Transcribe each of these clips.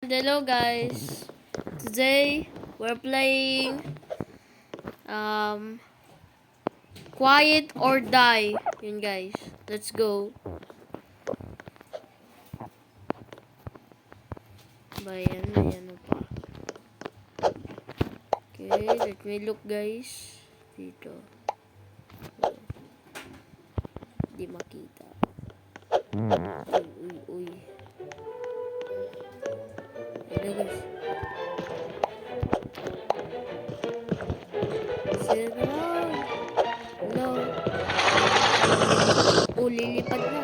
Hello guys, today we're playing Quiet or Die. Yun guys, let's go. Bayan pa. Okay, let me look guys. Dito. Di makita. Uy. Ayan guys. Sarap. Hello. Lilipad na.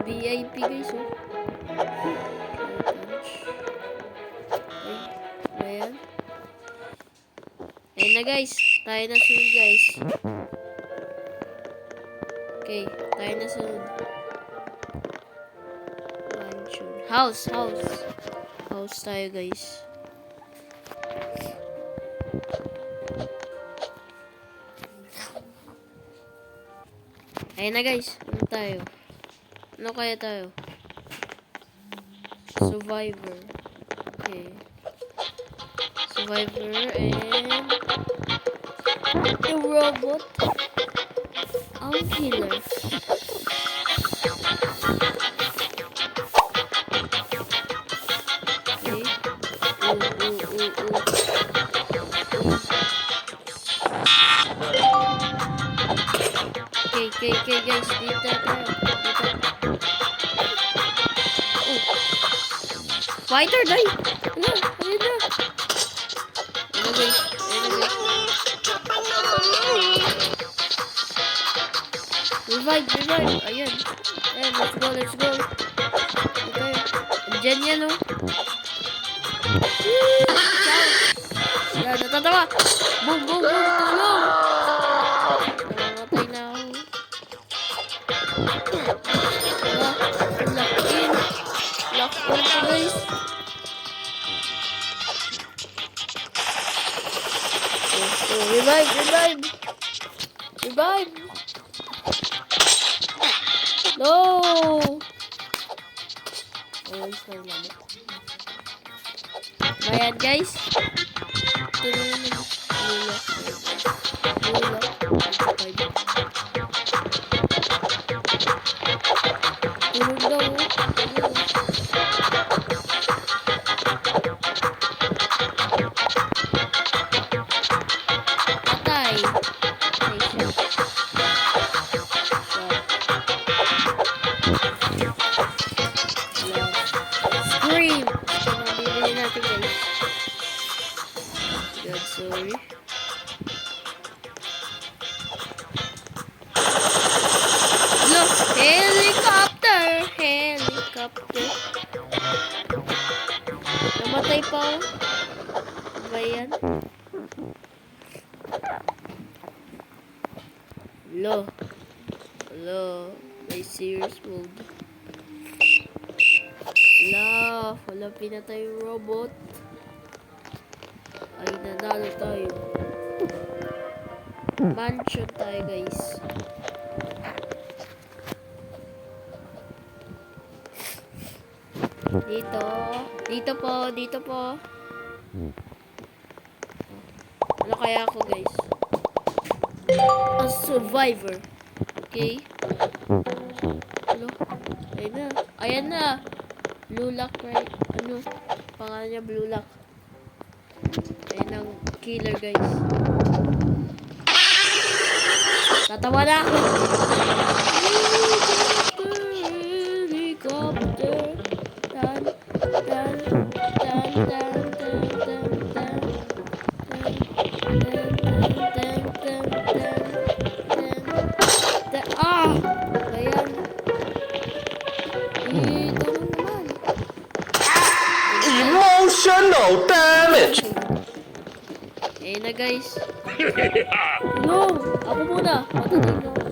VIP guys oh. Ayan. Ayan na guys. Tayo na sunod guys. Okay. Tayo na sunod. Mansion. House. House tayo guys. Ayan na guys. Ano tayo? Ano kaya tayo? Survivor. Okay. Survivor and the robot. Ang killer. Okay. Okay guys. Dito tayo. Fight or die? Ano? Ayun na. Ayun guys. Revive. Ayan. Let's go. Okay. Diyan yan oh. Yan, natatawa. Boom. Tulong. Namamatay na ako. Lock in to guys. Revive. No. Ayan guys. Tulungan mo. Tulog daw. Patay. Scream. Bibili natin guys. God, sorry. Look, helicopter. Namatay pa oh. Ba yan? Hello. May serious mode. Wala pinatay yung robot. Ay, nanalo tayo. Mansion tayo guys. Dito po. Ano kaya ako guys? A survivor. Okay. Hello? Ayan na. Blue lock right? Ano? Pangalan niya blue lock. Ayan ang killer guys. Tatawa na ako. Helicopter. Ayan. Tulong naman. Emotional damage. Ayan na guys. No! Ako muna. Matutulog ako.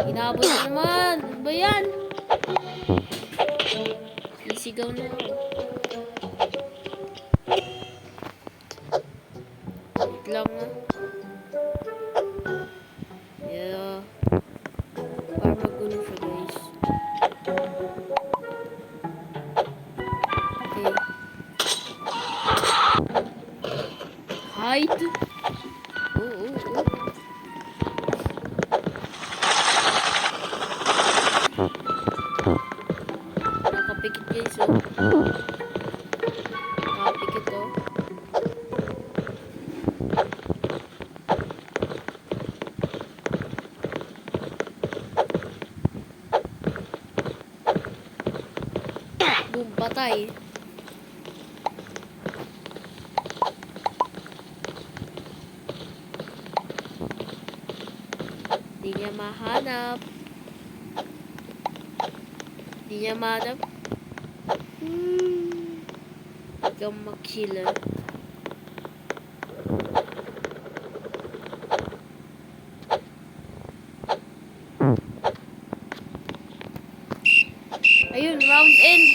Hinabot na naman. Ano ba yan? Sumisigaw na ako. Wait lang ah. Yeah. Para magulo siya guys. Okay. Hide. Oh. Nakapikit guys oh. Nakapikit oh. Boom, patay. Di niya mahanap. Di niya mahanap. Ikaw makila. Ayun, round end.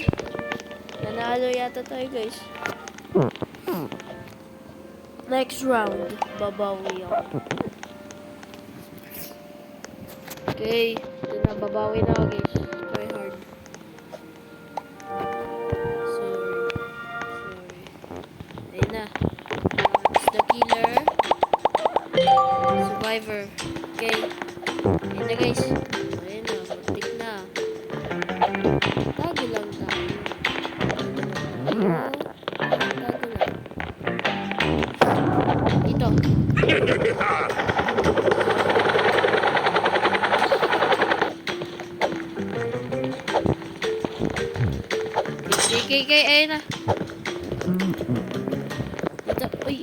Nanalo yata tayo guys. Next round, babawi ako. Okay, ito na, babawi na ako guys. Try hard. Sorry. Ayun na. It's the killer. Survivor. Okay. Ayun na guys. Ayun na, muntik na. Tago lang tayo. Tago lang. Dito. Okay, ayun na. Dito, uy.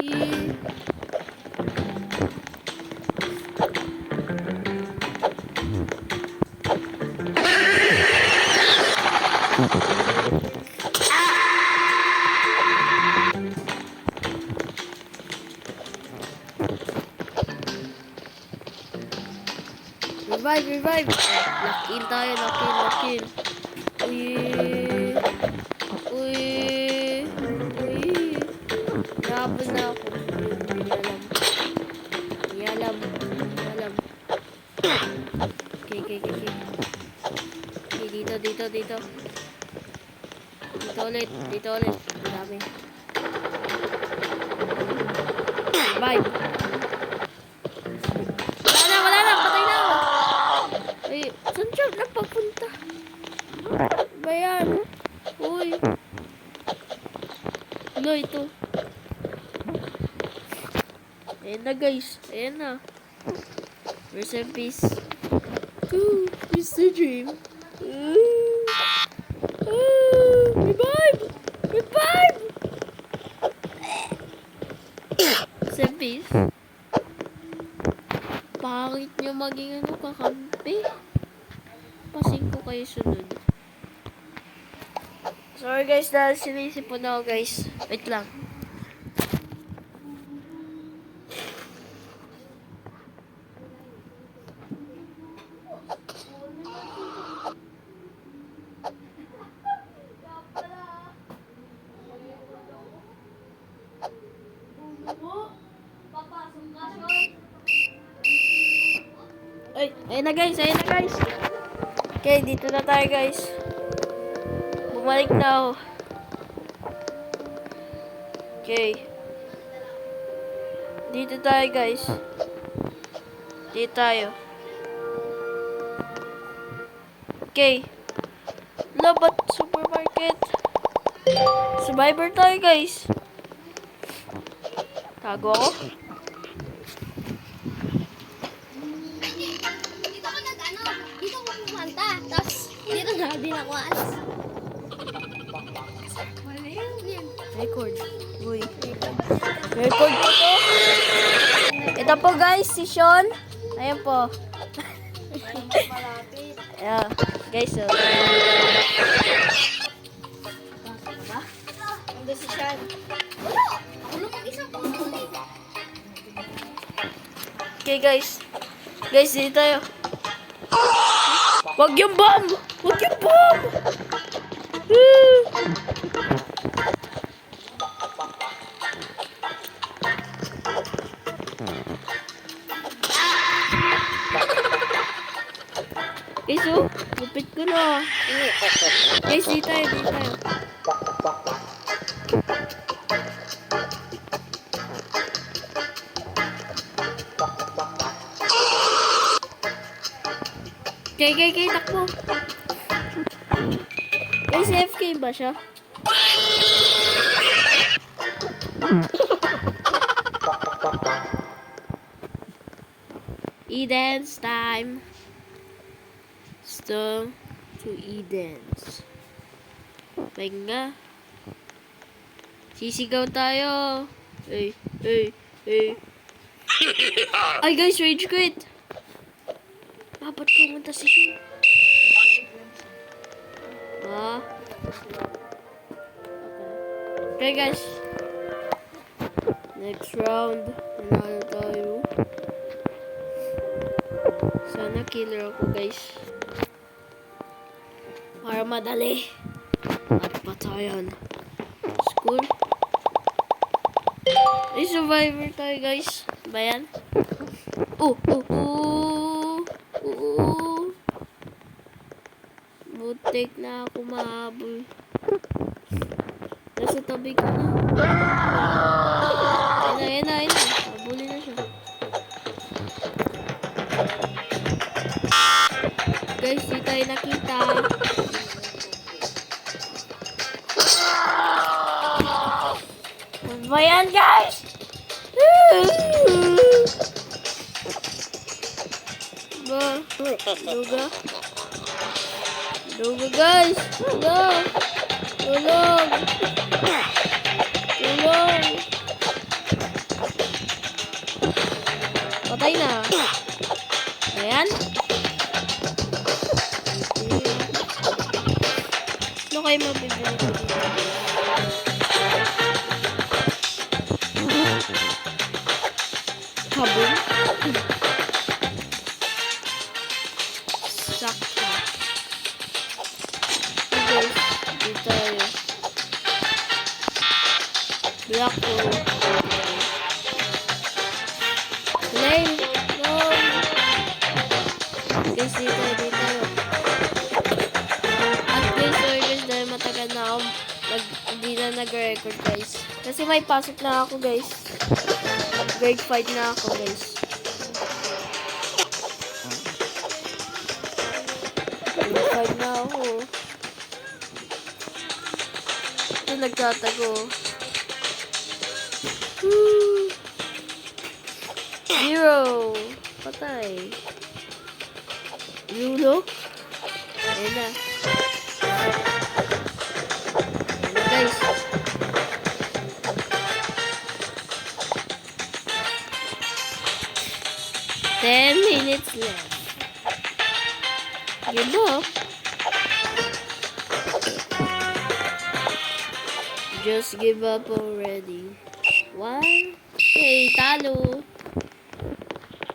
Revive. Lock in tayo, lock in. Uy. Nabal na ako. Hindi alam. Okay. Okay, dito. Dito ulit. Dami. Revive. Wala na. Patay na ako. Ay, saan siya napapunta? Bayan. Uy. Ano ito? Ayan na guys. Ayan na. Rest in peace. Ooh, it's a dream. Revive! Rest in peace. Pangit nyo maging kakampi. Pasing ko kayo sunod. Sorry guys, dahil sinisipon ako guys. Wait lang. Ayun na guys. Okay, dito na tayo guys. Bumalik na ako. Okay. Dito tayo guys. Dito tayo. Okay. Labat supermarket. Survivor tayo guys. Tago ako. Dito ko pumunta. Tapos, dito na din ako alas. Record. Uy. Record po to. Ito po guys, si Sean. Ayan po. Yeah. Guys, so. Ando si Sean. Wala! Ako lang mag-isang pangkulit. Okay guys. Guys, dito tayo. Wag yung bomb! Guys, di tayo, di tayo. Okay, takbo. Guys, AFK ba siya? Eden's time. Stone to Eden's. Pahinga. Sisigaw tayo. Hey. Ay guys, rage quit. Ba't pumunta si Sean? Okay guys. Next round. Nanalo tayo. Sana killer ako guys. Para madali. At patayan. School. Ay, survivor tayo guys. Bayan. Butik na ako mahabol. Nasa tabi ko na. Ayun na. Habulin na siya. Guys, di tayo nakita. Ano ba yan, guys? Duga, guys. Tulong. Patay na. Ayan. Ano kayo mabibili ko dito? Kabong. Sakta. Guys, dito tayo. Black hole. Flame. No. Guys, dito. At guys, sorry guys, dahil matagal na ako hindi na nag-record guys. Kasi may pasok na ako guys. Grade 5 na ako guys. Grade 5 na ako. Ito nagtatago. Zero. Patay. Yulo. Ayan na. Guys. Ten minutes left. Give up. Just give up already. One. Hey, talo.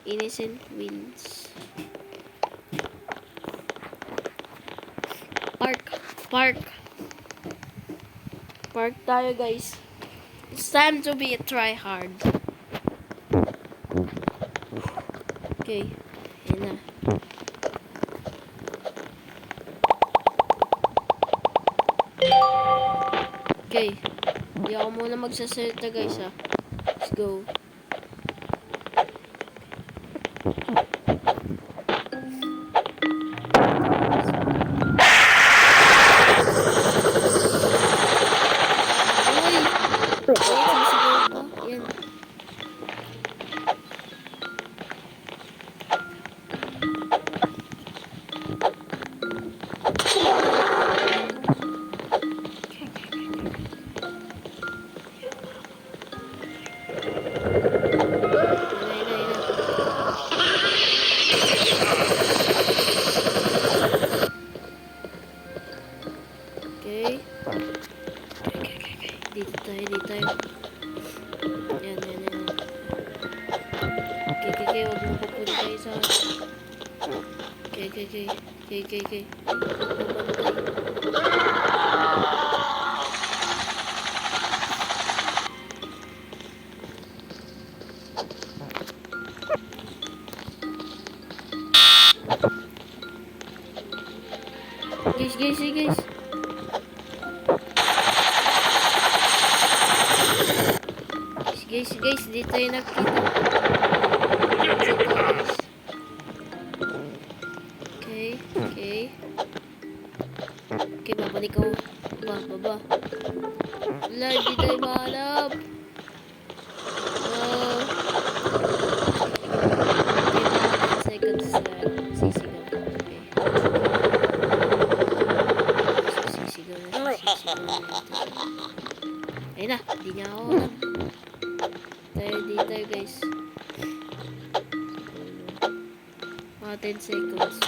Innocent wins. Park tayo guys. It's time to be a try hard. Okay. Ayan na. Okay. Hindi ako muna magsasalita guys ha. Let's go. Dito tayo. Yan. Okay. Huwag mo pupunta tayo sa... Okay. Okay, Guys. Guys, di tayo nakita. Okay. Okay, babalik ako. Baba. Wala, di tayo mahanap. Okay, mga 10 seconds na sisigaw. Okay. Sisigaw na. Ayun na, di niya ako alam. Di tayo guys. Mga 10 seconds.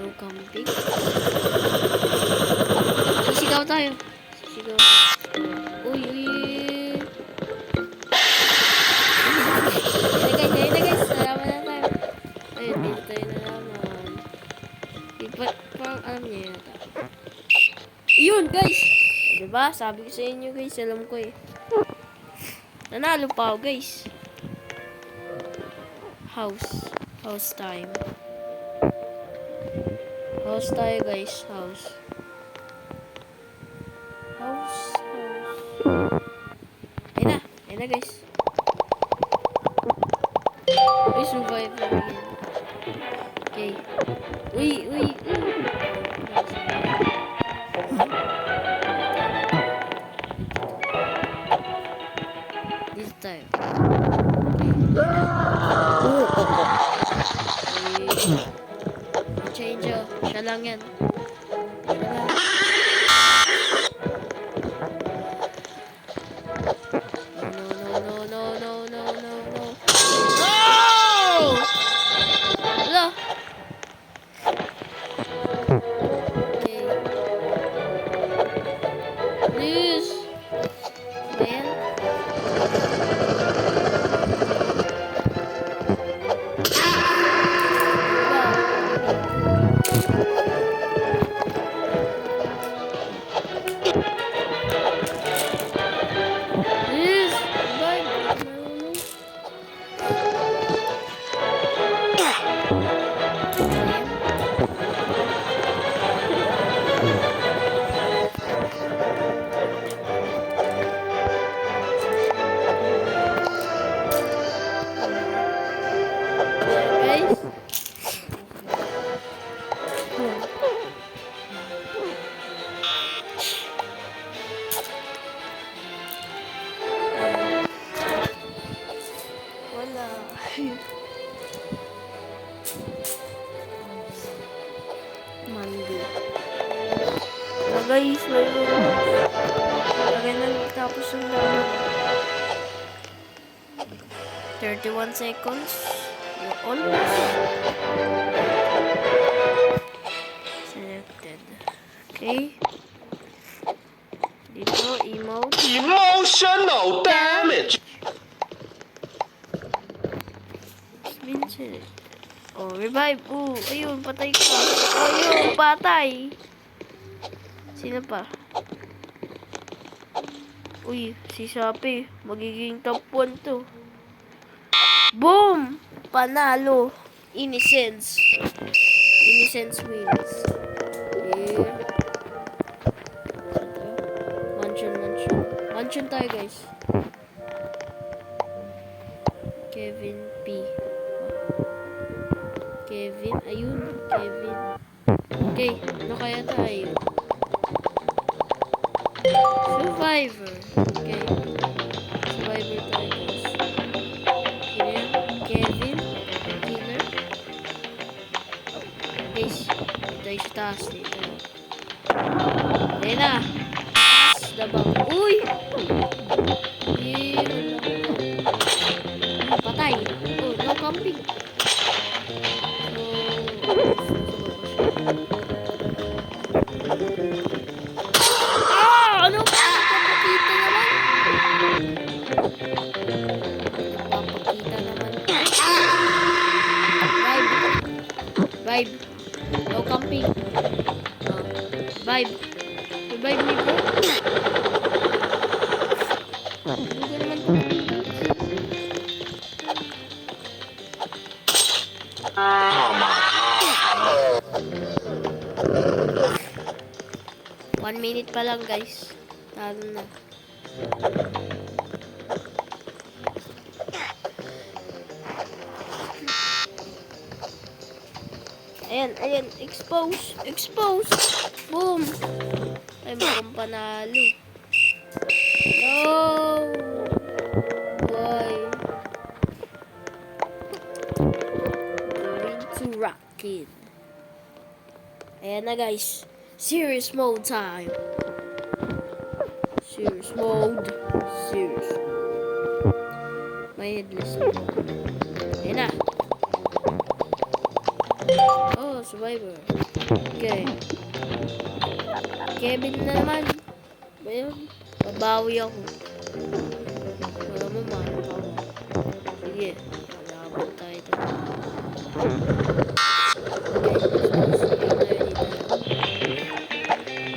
No camping. Sisigaw tayo. Uy. Ayun na guys. Nalaman na tayo. Ayun, dito tayo nalaman. Parang alam niya yata. Yun guys! Diba? Sabi ko sa inyo guys. Alam ko eh. Nanalo pa ako guys. House time. House tayo guys. House. Ayun na guys. Uy, survivor yan. Okay. Uy. Dito tayo. Change oh. Siya lang yan. No! Wala. Okay. Please. Ayan. Please. Bye. Guys. Wala. Monday. Guys, lagay na tapos yung 31 seconds. You're almost selected. Okay. Dito, emote. Emotional damage. Been selected. Oh, revive. Oh, ayun, patay ka. Oh, ayun, patay. Sino pa? Uy, si Shopee. Magiging top 1 to. Boom! Panalo. Innocence. Innocence wins. Yeah. Mansion tayo, guys. Kevin P. Kevin. Ayun. Kevin. Okay. Ano kaya tayo? Survivor. Okay. Survivor tayo, guys. Killer. Kevin. Killer. Guys. Dito tayo sa taas. Dito. Ayan na. Taas. Dabang. Uy! Patay. Oh, no camping. Ano ba? Papakita naman. Vibe. No camping. Vibe. Revive me po. Hindi ko naman 1 minute pa lang guys. Talo na. Ayan. Expose. Boom. Ay, mukhang panalo. No. Boy. Going to rocket. Ayan na guys. Serious mode time. Serious mode. May headless na. Ayan na. Oh, survivor. Okay. Kevin na naman. Ayun. Babawi ako. Wala mo man. Sige. Laban tayo ito.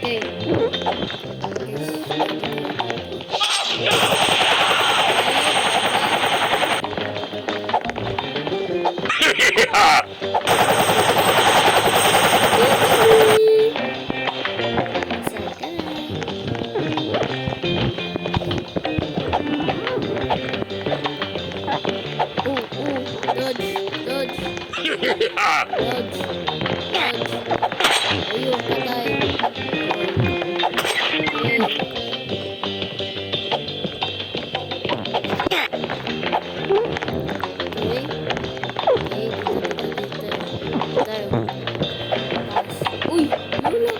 Okay. Ayun, patay. Uy! Wala!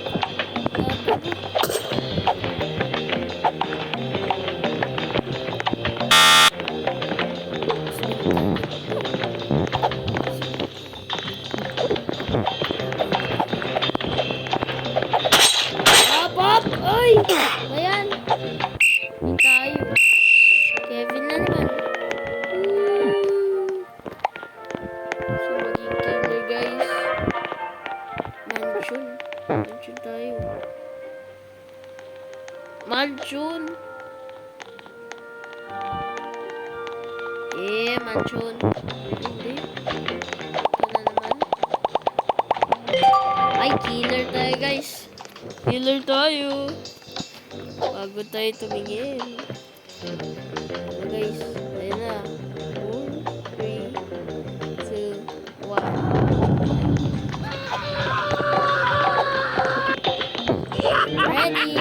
Pop! Ay! Ayan! Hindi tayo. Kevin na naman. So, maging killer guys. Mansion tayo. Mansion! Mansion. Hindi. Ito na naman. Ay, killer tayo guys. Killer tayo. Bago tayo tumingin. Guys, ayun na. 4, 3, 2, 1. Ready?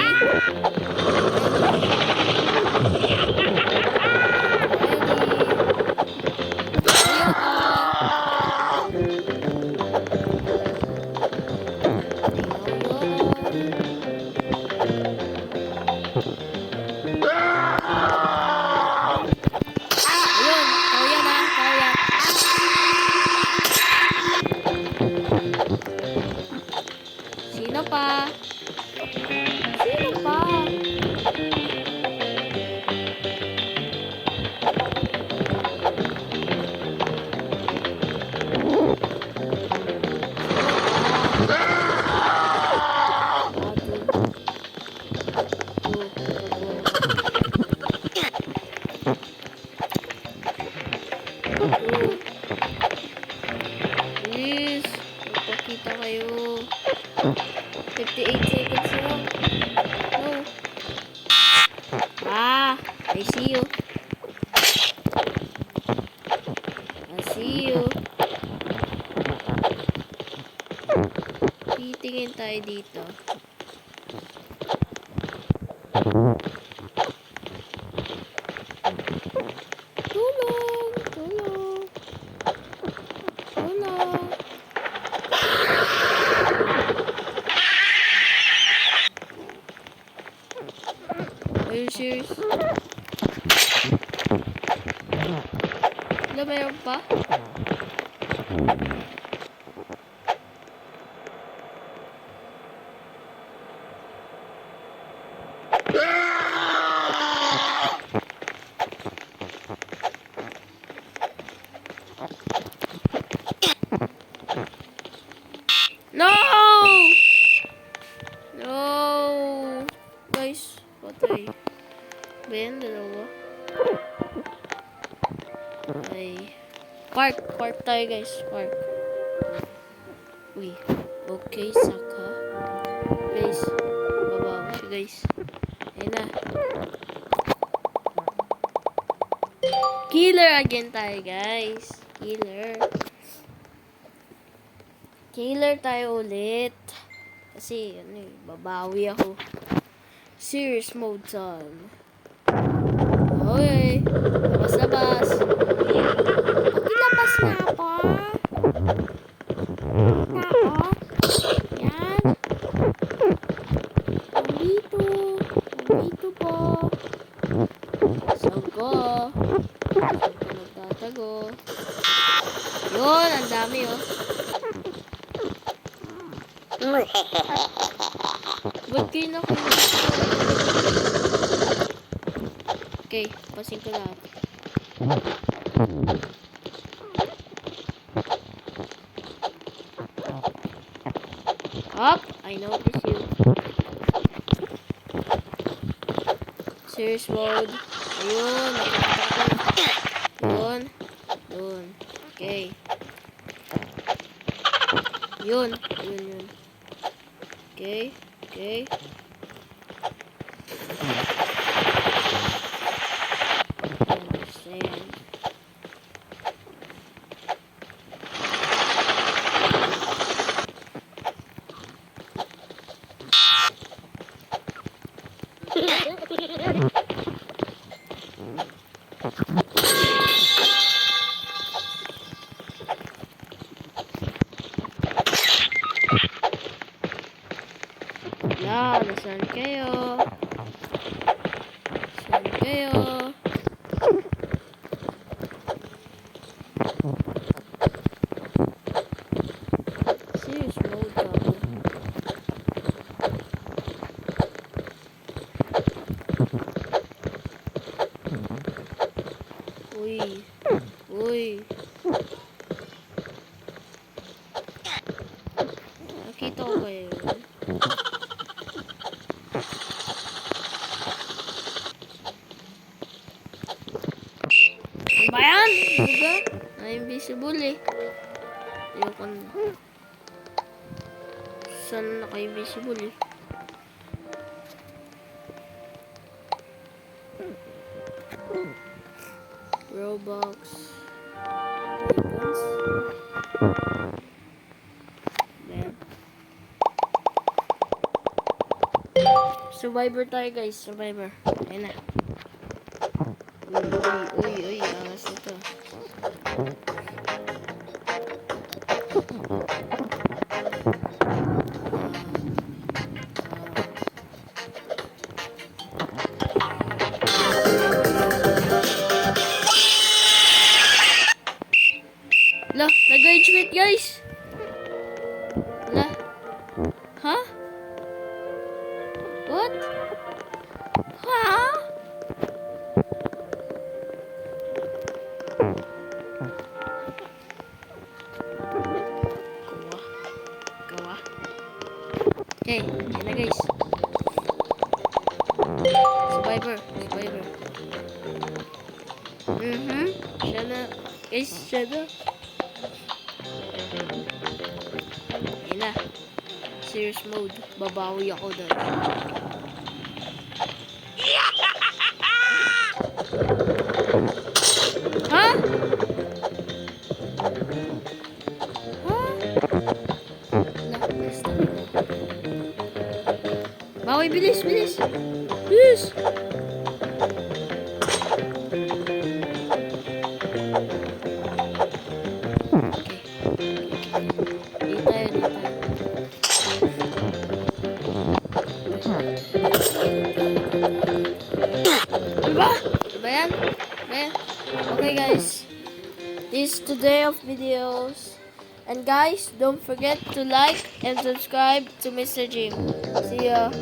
Sino pa? Please, magpakita kayo. 58 seconds lang. No. I see you. Titingin tayo dito. Tulong. Are you serious? Wala, mayroon pa? No! Guys, patay. Ba yan, dalawa? Ay. Park tayo guys, park. Uy, okay, saka. Guys, Wow, siya guys. Ayun na. Killer again tayo guys. Killer. Killer tayo ulit. Kasi, babawi ako. Serious mode time. Okay. Labas-labas. Pakilabas na ako. Na ako. Yan. Nandito. Nandito po. Saan ko? Saan ko nagtatago? Yun, ang dami oh. Ba't kayo na kayo? Okay, pasin ko lahat. Up! I notice you. Serious mode. Ayun, nakikita ko. Yun. Yun. Okay. Yun. Yun, yun. Okay. Okay. Understand. Yeah, nasaan kayo? Nasaan kayo? Serious mode ako. Uy. Uy. Nakita ko kayo. Ba yan? Diba? Na-invisible eh. Ayoko na. Saan naka-invisible eh? Robux. Weapons. Ayan. Survivor tayo guys. Survivor. Ayan na. Uy, angas na to. Lah, nag-engagement guys. Lah. Ha? What? Ha? Gawa. Okay, yan na guys. Survivor. Siya na. Guys, siya na. Ayun na. Serious mode. Babawi ako doon. Ha? Bawi, bilis. Bilis. Di tayo. Diba? Diba yan? Okay guys. This is the day of videos. And guys, don't forget to like and subscribe to Mr. Jim. See ya.